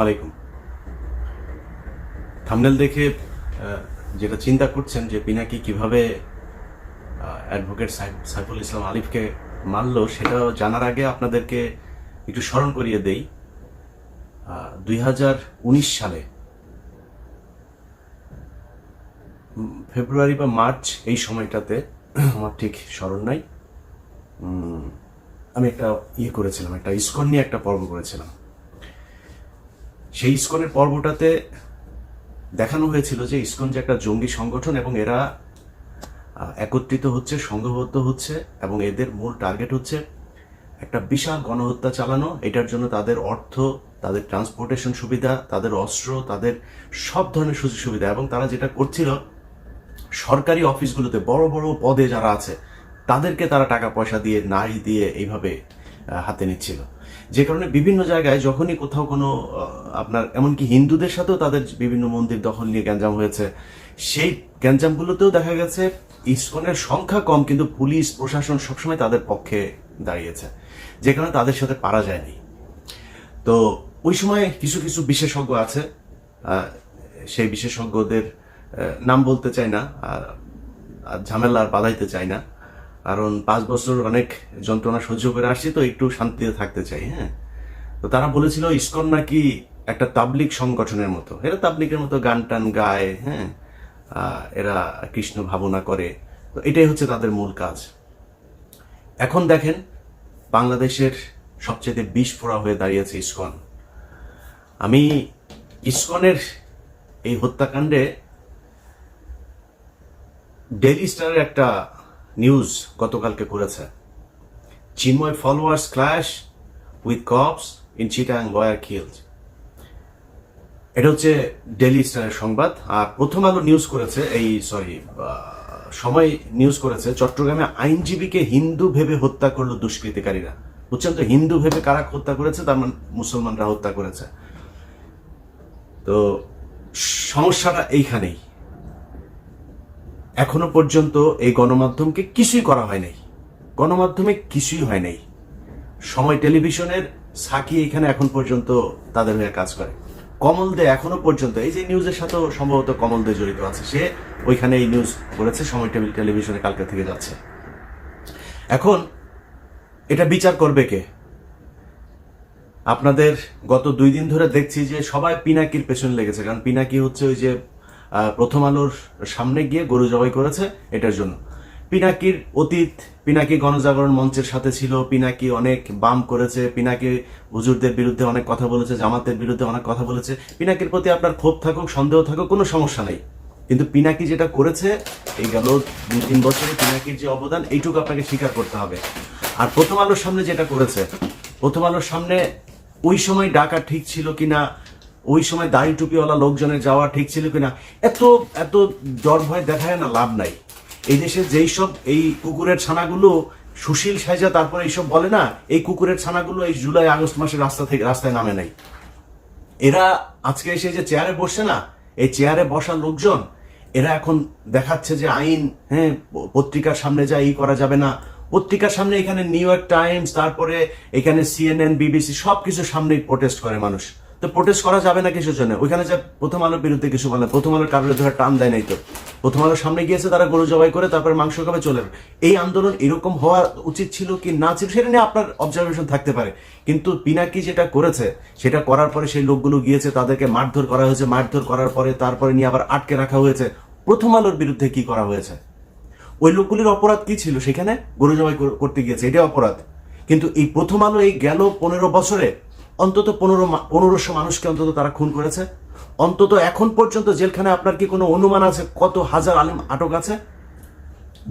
আলাইকুম। থাম্বনেল দেখে যেটা চিন্তা করছেন যে পিনাকি কিভাবে অ্যাডভোকেট সাইফুল ইসলাম আলিফকে মারলো, সেটা জানার আগে আপনাদেরকে একটু স্মরণ করিয়ে দেই। 2019 সালে ফেব্রুয়ারি বা মার্চ, এই সময়টাতে আমার ঠিক স্মরণ নাই, আমি একটা করেছিলাম, একটা ইসকন নিয়ে একটা পর্ব করেছিলাম। সেই ইসকনের পর্বটাতে দেখানো হয়েছিল যে ইসকন যে একটা জঙ্গি সংগঠন এবং এরা একত্রিত হচ্ছে, সংঘবদ্ধ হচ্ছে এবং এদের মূল টার্গেট হচ্ছে একটা বিশাল গণহত্যা চালানো। এটার জন্য তাদের অর্থ, তাদের ট্রান্সপোর্টেশন সুবিধা, তাদের অস্ত্র, তাদের সব ধরনের সুযোগ সুবিধা, এবং তারা যেটা করছিল সরকারি অফিসগুলোতে বড় বড় পদে যারা আছে তাদেরকে তারা টাকা পয়সা দিয়ে, নারী দিয়ে এইভাবে হাতে নিচ্ছিল। যে কারণে বিভিন্ন জায়গায় যখনই কোথাও কোনো আপনার এমনকি হিন্দুদের সাথেও তাদের বিভিন্ন মন্দির দখল নিয়ে গ্যাঞ্জাম হয়েছে, সেই গ্যাঞ্জামগুলোতেও দেখা গেছে ইসকনের সংখ্যা কম, কিন্তু পুলিশ প্রশাসন সবসময় তাদের পক্ষে দাঁড়িয়েছে, যে কারণে তাদের সাথে পারা যায়নি। তো ওই সময় কিছু কিছু বিশেষজ্ঞ আছে, সেই বিশেষজ্ঞদের নাম বলতে চাই না, আর ঝামেলা আর বাধাইতে চাই না, কারণ 5 বছর অনেক যন্ত্রণা সহ্য করে আসছি, তো একটু শান্তিতে থাকতে চাই। হ্যাঁ, তো তারা বলেছিল ইসকন নাকি একটা তাবলিগ সংগঠনের মতো, এরা তাবলিগের মতো গান টান গায়, হ্যাঁ, এরা কৃষ্ণ ভাবনা করে, তো এটাই হচ্ছে তাদের মূল কাজ। এখন দেখেন বাংলাদেশের সবচেয়ে বিষফোড়া হয়ে দাঁড়িয়েছে ইসকন। আমি ইসকনের এই হত্যাকাণ্ডে ডেইলি স্টারের একটা নিউজ গতকালকে করেছে, Chinmoy followers clash with cops in Chittagong, lawyer killed. এটা হচ্ছে ডেইলি স্টারের সংবাদ। আর প্রথম আলো নিউজ করেছে, সময় নিউজ করেছে, চট্টগ্রামে আইনজীবীকে হিন্দু ভেবে হত্যা করলো দুষ্কৃতিকারীরা। বুঝছেন তো, হিন্দু ভেবে কারা হত্যা করেছে? তার মানে মুসলমানরা হত্যা করেছে। তো সমস্যাটা এইখানেই। এখনো পর্যন্ত এই গণমাধ্যমকে কিছুই করা হয় নাই, গণমাধ্যমে কিছুই হয় নাই। সময় টেলিভিশনের সাকি এখানে এখন পর্যন্ত তাদের হয়ে কাজ করে। কমল দে এখনো পর্যন্ত, এই যে নিউজের সাথেও সম্ভবত কমল দে জড়িত আছে, সে ওইখানে এই নিউজ করেছে, সময় টেলিভিশনে কালকে থেকে যাচ্ছে। এখন এটা বিচার করবে কে? আপনাদের গত 2 দিন ধরে দেখছি যে সবাই পিনাকির পেছনে লেগেছে, কারণ পিনাকি হচ্ছে ওই যে প্রথম আলোর সামনে গিয়ে গরু জবাই করেছে, এটার জন্য। পিনাকির অতীত, পিনাকি গণজাগরণ মঞ্চের সাথে ছিল, পিনাকি অনেক বাম করেছে, পিনাকি হুজুরদের বিরুদ্ধে অনেক কথা বলেছে, জামাতের বিরুদ্ধে অনেক কথা বলেছে। পিনাকির প্রতি আপনার ক্ষোভ থাকুক, সন্দেহ থাকুক, কোনো সমস্যা নেই, কিন্তু পিনাকি যেটা করেছে এই গেল 2-3 বছরে, পিনাকির যে অবদান এইটুকু আপনাকে স্বীকার করতে হবে। আর প্রথম আলোর সামনে যেটা করেছে, প্রথম আলোর সামনে ওই সময় ডাকা ঠিক ছিল কিনা, ওই সময় দাড়ি টুপিওয়ালা লোকজনের যাওয়া ঠিক ছিল কিনা, এত এত ডর ভয় দেখায় না, লাভ নাই। এই দেশে যেই সব এই কুকুরের ছানাগুলো সুশীল সাইজা তারপরে এইসব বলে না, এই কুকুরের ছানাগুলো এই জুলাই আগস্ট মাসে রাস্তায় নামে নাই। এরা আজকে এসে যে চেয়ারে বসছে না, এই চেয়ারে বসা লোকজন এরা এখন দেখাচ্ছে যে আইন, হ্যাঁ, পত্রিকার সামনে যা এই করা যাবে না। পত্রিকার সামনে এখানে নিউ ইয়র্ক টাইমস, তারপরে এখানে CNN, BBC সবকিছু সামনেই প্রোটেস্ট করে মানুষ। তো প্রোটেস্ট করা যাবে না কিছুর জন্য? ওইখানে যে প্রথম আলোর বিরুদ্ধে কিছু বলে, প্রথম আলোর কারোর ধরে টান দেয় নাই তো। প্রথম আলোর সামনে গিয়েছে, তারা গরু জবাই করে তারপরে মাংস খাবে, চলে। এই আন্দোলন এরকম হওয়া উচিত ছিল কি না ছিল সেটা নিয়ে আপনার অবজারভেশন থাকতে পারে, কিন্তু পিনাকি যেটা করেছে সেটা করার পরে সেই লোকগুলো গিয়েছে, তাদেরকে মারধর করা হয়েছে, মারধর করার পরে তারপরে নিয়ে আবার আটকে রাখা হয়েছে। প্রথম আলোর বিরুদ্ধে কি করা হয়েছে? ওই লোকগুলির অপরাধ কি ছিল? সেখানে গরু জবাই করতে গিয়েছে, এটা অপরাধ। কিন্তু এই প্রথম আলো এই গেল 15 বছরে অন্তত 1500 মানুষকে অন্তত তারা খুন করেছে। অন্তত এখন পর্যন্ত জেলখানে আপনার কি কোনো অনুমান আছে কত হাজার আলেম আটক আছে?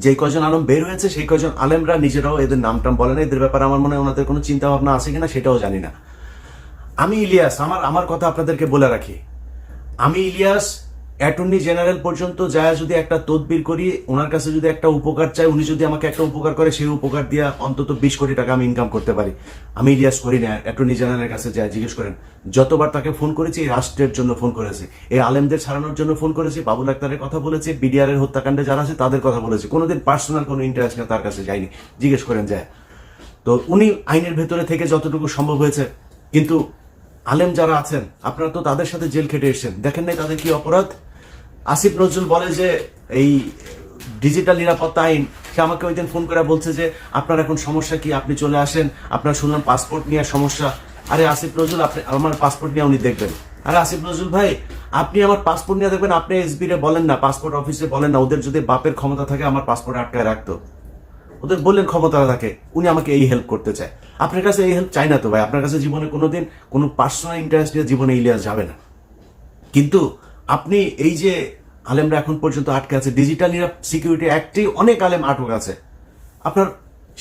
যে কয়জন আলেম বের হয়েছে সেই কয়জন আলেমরা নিজেরাও এদের নামটাম বলে না, এদের ব্যাপারে আমার মনে হয় ওনাদের কোনো চিন্তা ভাবনা আছে কিনা সেটাও জানি না। আমি ইলিয়াস, আমার কথা আপনাদেরকে বলে রাখি, আমি ইলিয়াস অ্যাটর্নি জেনারেল পর্যন্ত যায় যদি একটা তদবির করি, ওনার কাছে যদি একটা উপকার চাই, উনি যদি আমাকে একটা উপকার করে, সেই উপকার দিয়ে অন্তত 20 কোটি টাকা আমি ইনকাম করতে পারি। আমি ইলিয়াস করি না, অ্যাটর্নি জেনারেলের কাছে যায় জিজ্ঞেস করেন। যতবার তাকে ফোন করেছি এই রাষ্ট্রের জন্য ফোন করেছি, এই আলেমদের ছাড়ানোর জন্য ফোন করেছি, বাবুল আক্তারের কথা বলেছি, BDR এর হত্যাকাণ্ডে যারা আছে তাদের কথা বলেছি, কোনোদিন পার্সোনাল কোনো ইন্টারাকশন তার কাছে যায়নি, জিজ্ঞেস করেন যায়। তো উনি আইনের ভেতরে থেকে যতটুকু সম্ভব হয়েছে, কিন্তু আলেম যারা আছেন আপনারা তো তাদের সাথে জেল খেটে এসেছেন, দেখেন নাই তাদের কি অপরাধ? আসিফ নজরুল বলে যে এই ডিজিটাল নিরাপত্তা আইন, সে আমাকে ওই দিন ফোন করে বলছে যে আপনার এখন সমস্যা কি, আপনি চলে আসেন, আপনার শুনলাম পাসপোর্ট নিয়ে সমস্যা। আরে আসিফ নজরুল, আপনি আমার পাসপোর্ট নিয়ে উনি দেখবেন। আরে আসিফ নজরুল ভাই, আপনি আমার পাসপোর্ট নিয়ে দেখবেন, আপনি এসবি রে বলেন না, পাসপোর্ট অফিসে বলেন না, ওদের যদি বাপের ক্ষমতা থাকে আমার পাসপোর্ট আটকায় রাখতো, ওদের বললেন ক্ষমতা থাকে, উনি আমাকে এই হেল্প করতে চায়। আপনার কাছে এই হেল্প চাই না তো ভাই, আপনার কাছে জীবনে কোনোদিন কোনো পার্সোনাল ইন্টারেস্ট নিয়ে জীবনে ইলিয়াস যাবে না। কিন্তু আপনি এই যে আলেমরা এখন পর্যন্ত আটকে আছে, ডিজিটাল সিকিউরিটি অ্যাক্টে অনেক আলেম আটক আছে, আপনার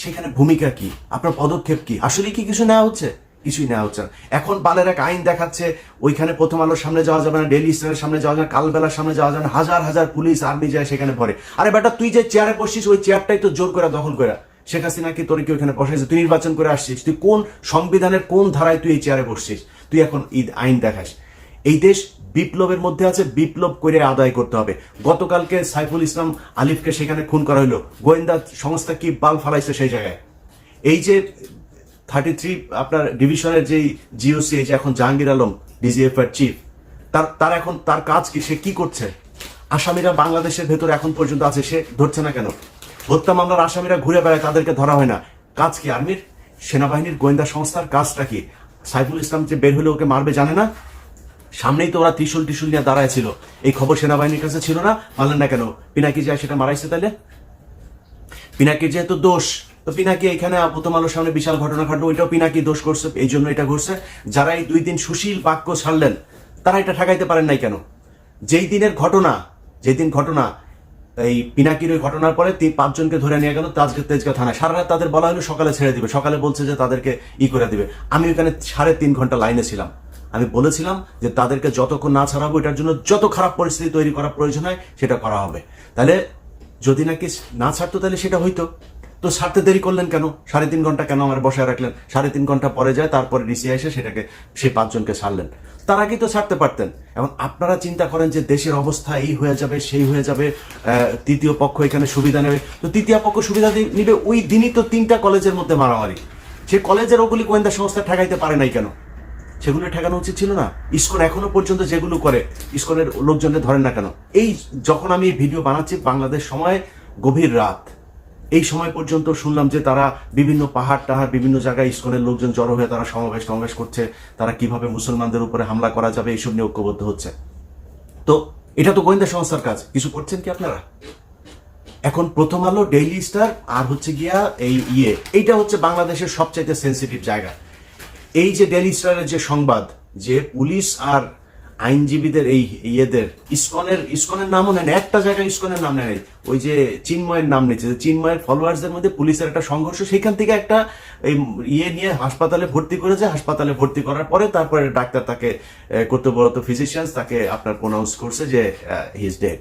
সেখানে ভূমিকা কি, আপনার পদক্ষেপ কি, আসলে কি কিছু নেওয়া হচ্ছে? কিছুই নেওয়া হচ্ছে না। এখন বালের এক আইন দেখাচ্ছে ওইখানে প্রথম আলোর সামনে যাওয়া যাবে না, ডেইলি স্টারের সামনে যাওয়া যাবে না, কালবেলার সামনে যাওয়া যাবে না, হাজার হাজার পুলিশ আর্মি যায় সেখানে পড়ে। আরে বেটা, তুই যে চেয়ারে বসছিস ওই চেয়ারটাই তো জোর করে দখল করে শেখ হাসিনা কি তোর কি ওইখানে বসাইছে? তুই নির্বাচন করে আসছিস, তুই কোন সংবিধানের কোন ধারায় তুই এই চেয়ারে বসছিস? তুই এখন ঈদ আইন দেখাস। এই দেশ বিপ্লবের মধ্যে আছে, বিপ্লব করে আদায় করতে হবে। গতকালকে সাইফুল ইসলাম আলিফকে সেখানে খুন করা হলো, গোয়েন্দা সংস্থা কি বাল ফালাইছে সেই জায়গায়। এই যে 33 আপনার ডিভিশনের যেই জিওসি, এই যে এখন জাহাঙ্গীর আলম ডিজিএফ এর চিফ, তার এখন তার কাজ কি, সে কি করছে? আসামিরা বাংলাদেশের ভেতর এখন পর্যন্ত আছে, সে ধরছে না কেন? হত্যা মামলার আসামিরা ঘুরে বেড়ায়, তাদেরকে ধরা হয় না। কাজ কি আর্মির, সেনাবাহিনীর, গোয়েন্দা সংস্থার কাজটা কি? সাইফুল ইসলাম যে বের হলে ওকে মারবে জানে না? সামনেই তো ওরা ত্রিশুল নিয়ে দাঁড়ায় ছিল, এই খবর সেনাবাহিনীর কাছে ছিল না, মানলেন না কেন? পিনাকি যায় সেটা মারাইছে, তাহলে পিনাকির যেহেতু দোষ, তো পিনাকি এখানে প্রথম আলোর সামনে বিশাল ঘটনা ঘটলো, ওইটাও পিনাকি দোষ করছে, এই জন্য এটা ঘটছে। যারা এই 2 দিন সুশীল বাক্য ছাড়লেন তারা এটা ঠেকাইতে পারেন নাই কেন? যেই দিনের ঘটনা, যেদিন ঘটনা এই পিনাকির ওই ঘটনার পরে 5 জনকে ধরে নিয়ে গেল তেজগাঁও থানায়, সারা রাত তাদের বলা হলো সকালে ছেড়ে দিবে, সকালে বলছে যে তাদেরকে করে দিবে। আমি ওখানে 3.5 ঘন্টা লাইনে ছিলাম, আমি বলেছিলাম যে তাদেরকে যতক্ষণ না ছাড়াবো এটার জন্য যত খারাপ পরিস্থিতি তৈরি করার প্রয়োজন হয় সেটা করা হবে। তাহলে যদি নাকি না ছাড়তো তাহলে সেটা হইতো, তো ছাড়তে দেরি করলেন কেন? 3.5 ঘন্টা কেন আমার বসায় রাখলেন? 3.5 ঘন্টা পরে যায়, তারপরে ডিসি এসে সেটাকে সেই 5 জনকে ছাড়লেন, তার আগে তো ছাড়তে পারতেন। এবং আপনারা চিন্তা করেন যে দেশের অবস্থা এই হয়ে যাবে, সেই হয়ে যাবে, তৃতীয় পক্ষ এখানে সুবিধা নেবে, তো তৃতীয় পক্ষ সুবিধা নিবে ওই দিনই তো 3টা কলেজের মধ্যে মারামারি, সে কলেজের ওগুলি গোয়েন্দা সংস্থা ঠেকাইতে পারে নাই কেন? সেগুলো ঠেকানো উচিত ছিল না? ইসকন এখনো পর্যন্ত যেগুলো করে, ইসকনের লোকজনকে ধরেন না কেন? এই যখন আমি ভিডিও বানাচ্ছি বাংলাদেশ সময় গভীর রাত, এই সময় পর্যন্ত শুনলাম যে তারা বিভিন্ন পাহাড় টাহাড় বিভিন্ন জায়গায় ইসকনের লোকজন জড়ো হয়ে তারা সমাবেশ করছে, তারা কিভাবে মুসলমানদের উপরে হামলা করা যাবে এইসব নিয়ে ঐক্যবদ্ধ হচ্ছে। তো এটা তো গোয়েন্দা সংস্থার কাজ, কিছু করছেন কি আপনারা? এখন প্রথম আলো, ডেইলি স্টার আর হচ্ছে গিয়া এই এইটা হচ্ছে বাংলাদেশের সবচাইতে সেন্সিটিভ জায়গা। এই যে ডেইলি স্টারের যে সংবাদ, যে পুলিশ আর আইনজীবীদের এই ইসকনের নামও নেন, একটা জায়গায় ইসকনের নাম নেয়, ওই যে চিন্ময়ের নাম নিচ্ছে, চিন্ময়ের ফলোয়ার্সদের মধ্যে পুলিশের একটা সংঘর্ষ, সেখান থেকে একটা এই নিয়ে হাসপাতালে ভর্তি করেছে, হাসপাতালে ভর্তি করার পরে তারপরে ডাক্তার তাকে কর্তব্যরত ফিজিশিয়ানস তাকে আপনার প্রোনাউন্স করছে যে হি ইজ ডেড।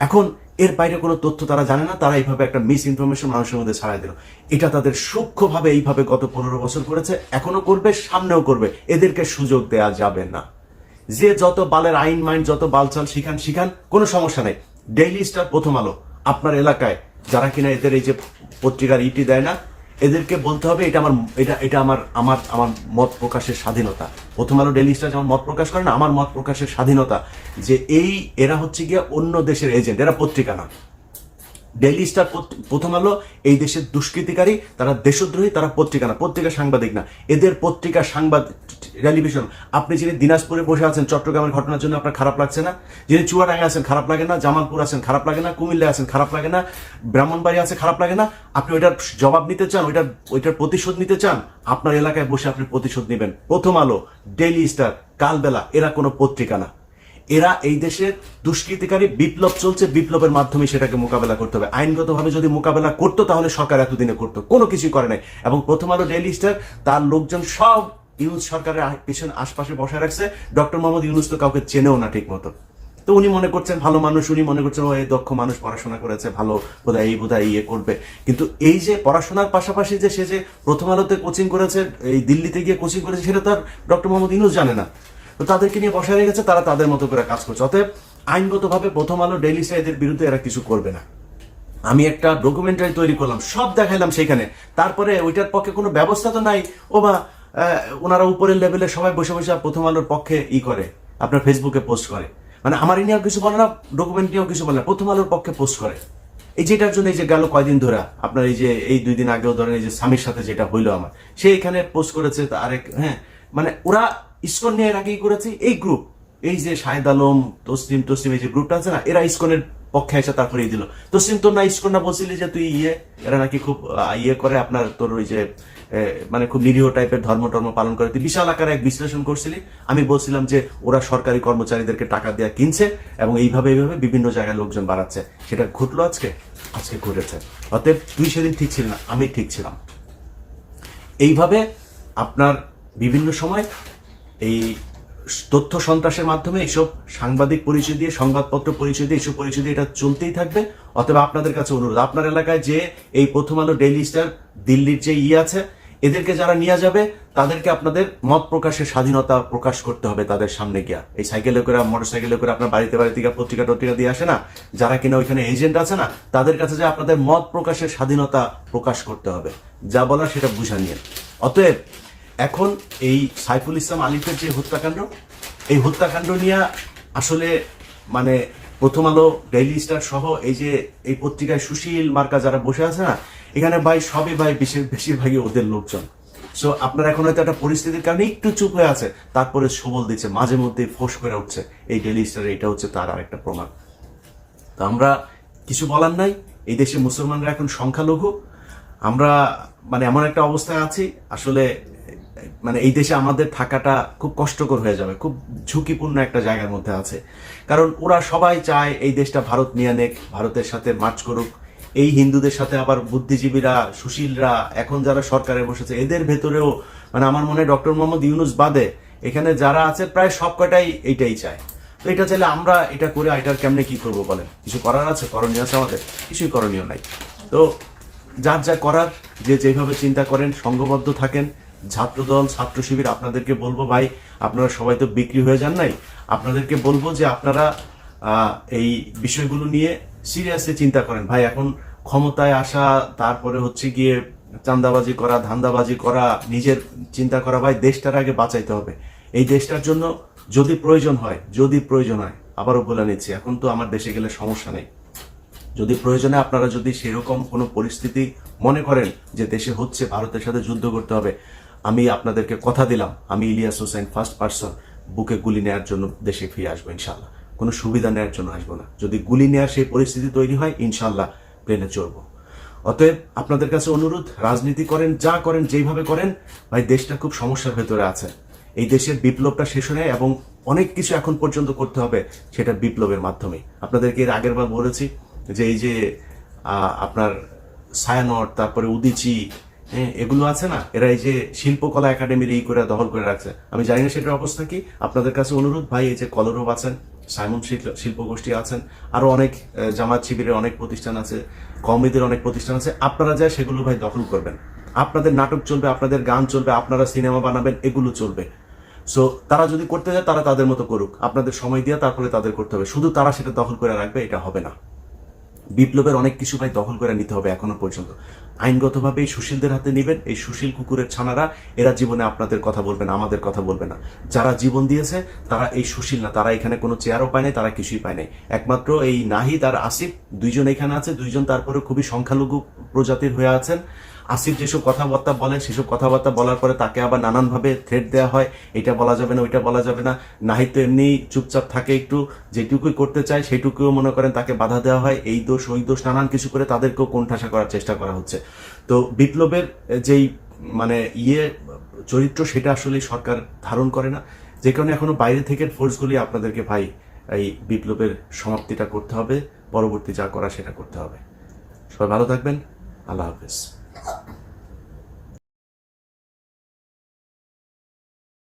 এখন এর বাইরে কোনো তথ্য তারা জানে না, তারা এইভাবে একটা মিস ইনফরমেশন মানুষের মধ্যে ছড়াই দিল। এটা তাদের সূক্ষ্মভাবে এইভাবে গত 15 বছর করেছে, এখনো করবে, সামনেও করবে, এদেরকে সুযোগ দেয়া যাবে না। যে যত বালের আইন মাইন যত বালচাল শিখান, কোনো সমস্যা নেই। ডেইলি স্টার, প্রথম আলো, আপনার এলাকায় যারা কিনা এদের এই যে পত্রিকার ইটি দেয় না, এদেরকে বলতে হবে এটা আমার মত প্রকাশের স্বাধীনতা। প্রথম আলো, ডেইলি স্টার যেমন মত প্রকাশ করে না, আমার মত প্রকাশের স্বাধীনতা। যে এরা হচ্ছে গিয়ে অন্য দেশের এজেন্ট, এরা পত্রিকা না। ডেইলি স্টার, প্রথম আলো এই দেশের দুষ্কৃতিকারী, তারা দেশদ্রোহী, তারা পত্রিকা না, পত্রিকা সাংবাদিক না, এদের পত্রিকা সাংবাদিক টেলিভিশন। আপনি যিনি দিনাজপুরে বসে আছেন চট্টগ্রামের ঘটনার জন্য আপনার খারাপ লাগছে না? যিনি চুয়াডাঙ্গা আছেন খারাপ লাগে না? জামালপুর আছেন খারাপ লাগে না? কুমিল্লা আছেন খারাপ লাগে না? ব্রাহ্মণবাড়ি আছে খারাপ লাগে না? আপনি ওইটার জবাব নিতে চান, ওইটার প্রতিশোধ নিতে চান, আপনার এলাকায় বসে আপনি প্রতিশোধ নেবেন। প্রথম আলো, ডেইলি স্টার, কালবেলা, এরা কোনো পত্রিকা না, এরা এই দেশের দুষ্কৃতিকারী। বিপ্লব চলছে, বিপ্লবের মাধ্যমে সেটাকে মোকাবেলা করতে হবে। আইনগতভাবে যদি মোকাবেলা করতো তাহলে সরকার এতদিনে করতো, কোনো কিছুই করে নাই। এবং প্রথম আলো, ডেইলি স্টার, তার লোকজন সব ইউনুস সরকারের পিছনে আশপাশে বসায় রাখছে। ডক্টর মোহাম্মদ ইউনুস তো কাউকে চেনেও না ঠিক মতো, তো উনি মনে করছেন ভালো মানুষ, উনি মনে করছেন ও এই দক্ষ মানুষ, পড়াশোনা করেছে, ভালো বোধহয় ইয়ে করবে। কিন্তু এই যে পড়াশোনার পাশাপাশি যে সে যে প্রথম আলোতে কোচিং করেছে, এই দিল্লিতে গিয়ে কোচিং করেছে, সেটা তার ডক্টর মোহাম্মদ ইউনুস জানে না। তো তাদেরকে নিয়ে বসায় রেখেছে, তারা তাদের মতো করে কাজ করছে। অতএব আইনগতভাবে প্রথম আলো, ডেইলি স্টার এদের বিরুদ্ধে এরা কিছু করবে না। আমি একটা ডকুমেন্টারি তৈরি করলাম, সব দেখাইলাম সেখানে, তারপরে ওইটার পক্ষে কোনো ব্যবস্থা তো নাই। ও বা ওনারা উপরের লেভেলে সবাই বসে বসে প্রথম আলোর পক্ষে করে আপনার ফেসবুকে পোস্ট করে, মানে আমার নিয়েও কিছু বলে না, ডকুমেন্ট নিয়েও কিছু বলে না, প্রথম আলোর পক্ষে পোস্ট করে। এই যেটার জন্য এই যে গেল কয়দিন ধরে আপনার এই যে এই 2 দিন আগেও ধরেন এই যে স্বামীর সাথে যেটা হইলো আমার, সে এখানে পোস্ট করেছে আরেক, মানে ওরা ইসকন নিয়ে এর আগেই করেছে। এই গ্রুপ, এই যে শাহেদ আলম, তসলিম এই যে গ্রুপটা আছে না, এরা ইসকনের পক্ষে এসে তারপরে দিল। তসলিম তোর না ইসকন না বলছিলি যে তুই এরা নাকি খুব করে আপনার তোর ওই যে মানে খুব নিরীহ টাইপের ধর্ম পালন করে, তুই বিশাল আকারে এক বিশ্লেষণ করছিলি। আমি বলছিলাম যে ওরা সরকারি কর্মচারীদেরকে টাকা দেওয়া কিনছে এবং এইভাবে বিভিন্ন জায়গায় লোকজন বাড়াচ্ছে। সেটা ঘটলো আজকে ঘটেছে। অতএব তুই সেদিন ঠিক ছিল না, আমি ঠিক ছিলাম। এইভাবে আপনার বিভিন্ন সময় এই তথ্য সন্ত্রাসের মাধ্যমে এইসব সাংবাদিক পরিচয় দিয়ে, সংবাদপত্র পরিচয় দিয়ে, এইসব পরিচয় দিয়ে এটা চলতেই থাকবে। অথবা আপনাদের কাছে অনুরোধ, আপনার এলাকায় যে এই প্রথম আলো, ডেইলি স্টার, দিল্লির যে আছে, এদেরকে যারা নিয়ে যাবে তাদেরকে আপনাদের মত প্রকাশের স্বাধীনতা প্রকাশ করতে হবে তাদের সামনে গিয়া। এই সাইকেলে করে, মোটর সাইকেলে করে আপনার বাড়িতে গিয়ে পত্রিকা দিয়ে আসে না, যারা কিনা ওইখানে এজেন্ট আছে না, তাদের কাছে যে আপনাদের মত প্রকাশের স্বাধীনতা প্রকাশ করতে হবে, যা বলার সেটা বুঝা নিয়ে। অতএব এখন এই সাইফুল ইসলাম আলিফের যে হত্যাকাণ্ড, এই হত্যাকাণ্ড নিয়ে আসলে মানে প্রথম আলো, ডেইলি স্টার সহ এই যে এই পত্রিকায় সুশীল মার্কা যারা বসে আছে না, এখানে ভাই সবই ভাই বেশিরভাগই ওদের লোকজন। সো আপনারা এখন হয়তো একটা পরিস্থিতির কারণে একটু চুপ হয়ে আছে, তারপরে সবল দিচ্ছে, মাঝে মধ্যে ফোঁস করে উঠছে এই ডেইলি স্টার। এটা হচ্ছে তার আর একটা প্রমাণ। তো আমরা কিছু বলার নাই, এই দেশে মুসলমানরা এখন সংখ্যালঘু। আমরা মানে এমন একটা অবস্থায় আছি, আসলে মানে এই দেশে আমাদের থাকাটা খুব কষ্টকর হয়ে যাবে, খুব ঝুঁকিপূর্ণ একটা জায়গার মধ্যে আছে। কারণ ওরা সবাই চায় এই দেশটা ভারত নিয়ে নেক, ভারতের সাথে মার্চ করুক। এই হিন্দুদের সাথে আবার বুদ্ধিজীবীরা, সুশীলরা, এখন যারা সরকারে বসেছে, এদের ভেতরেও মানে আমার মনে হয় ডক্টর মোহাম্মদ ইউনুস বাদে এখানে যারা আছে প্রায় সব কটাই এইটাই চায়। তো এটা চাইলে আমরা এটা করে এটার কেমনে কি করবো বলেন? কিছু করার আছে? করণীয় আছে আমাদের? কিছুই করণীয় নাই। তো যার যা করার, যে যেভাবে চিন্তা করেন, সংঘবদ্ধ থাকেন। ছাত্রদল, ছাত্র শিবির, আপনাদেরকে বলবো ভাই, আপনারা সবাই তো বিক্রি হয়ে যান নাই, আপনাদেরকে বলবো যে আপনারা এই বিষয়গুলো নিয়ে সিরিয়াসলি চিন্তা করেন ভাই। এখন ক্ষমতায় আসা, তারপরে হচ্ছে গিয়ে চাঁদাবাজি করা, ধান্দাবাজি করা, নিজের চিন্তা করা, ভাই দেশটার আগে বাঁচাইতে হবে। এই দেশটার জন্য যদি প্রয়োজন হয়, আবারও বলে নিচ্ছি, এখন তো আমার দেশে গেলে সমস্যা নেই, যদি প্রয়োজনে আপনারা যদি সেরকম কোনো পরিস্থিতি মনে করেন যে দেশে হচ্ছে, ভারতের সাথে যুদ্ধ করতে হবে, আমি আপনাদেরকে কথা দিলাম, আমি ইলিয়াস হোসেন ফার্স্ট পার্সন বুকে গুলি নেওয়ার জন্য দেশে ফিরে আসবো ইনশাল্লাহ। কোনো সুবিধা নেওয়ার জন্য আসবো না। যদি গুলি নেওয়ার সেই পরিস্থিতি তৈরি হয়, ইনশাল্লাহ প্লেনে চড়বো। অতএব আপনাদের কাছে অনুরোধ, রাজনীতি করেন, যা করেন, যেইভাবে করেন, ভাই দেশটা খুব সমস্যার ভেতরে আছে। এই দেশের বিপ্লবটা শেষ হয় এবং অনেক কিছু এখন পর্যন্ত করতে হবে, সেটা বিপ্লবের মাধ্যমে। আপনাদেরকে এর আগের বার বলেছি যে এই যে আপনার ছায়ানট, তারপরে উদিচি, এগুলো আছে না, এরা এই যে শিল্পকলা একাডেমির করে দখল করে রাখছে। আমি জানি না সেটার অবস্থা কি। আপনাদের কাছে অনুরোধ ভাই, এই যে কলরব আছেন, সাইমন শিল্প গোষ্ঠী আছেন, আরো অনেক জামাত শিবিরের অনেক প্রতিষ্ঠান আছে, কওমিদের অনেক প্রতিষ্ঠান আছে, আপনারা যায় সেগুলো ভাই দখল করবেন। আপনাদের নাটক চলবে, আপনাদের গান চলবে, আপনারা সিনেমা বানাবেন, এগুলো চলবে। সো তারা যদি করতে যায়, তারা তাদের মতো করুক, আপনাদের সময় দিয়ে তারপরে তাদের করতে হবে। শুধু তারা সেটা দখল করে রাখবে, এটা হবে না। বিপ্লবের অনেক কিছু ভাই দখল করে নিতে হবে। এখনো পর্যন্ত আইনগতভাবে এই সুশীলদের হাতে নেবেন। এই সুশীল কুকুরের ছানারা, এরা জীবনে আপনাদের কথা বলবে না, আমাদের কথা বলবে না। যারা জীবন দিয়েছে তারা এই সুশীল না, তারা এখানে কোনো চেয়ারও পায় নাই, তারা কিছুই পায় নাই। একমাত্র এই নাহিদ আর আসিফ, দুইজন এখানে আছে, দুইজন তারপরে খুবই সংখ্যালঘু প্রজাতির হয়ে আছেন। আসিফ যেসব কথাবার্তা বলেন, সেসব কথাবার্তা বলার পরে তাকে আবার নানানভাবে থ্রেট দেওয়া হয়, এটা বলা যাবে না, ওইটা বলা যাবে না। নাহিদ তো এমনি চুপচাপ থাকে, একটু যেটুকুই করতে চায় সেটুকুও মনে করেন তাকে বাধা দেওয়া হয়। এই দোষ ওই দোষ নানান কিছু করে তাদেরকেও কোণঠাসা করার চেষ্টা করা হচ্ছে। তো বিপ্লবের যেই মানে চরিত্র, সেটা আসলে সরকার ধারণ করে না, যে কারণে এখনো বাইরে থেকে ফোর্সগুলি আপনাদেরকে ভাই এই বিপ্লবের সমাপ্তিটা করতে হবে, পরবর্তী যা করা সেটা করতে হবে। সবাই ভালো থাকবেন, আল্লাহ হাফেজ।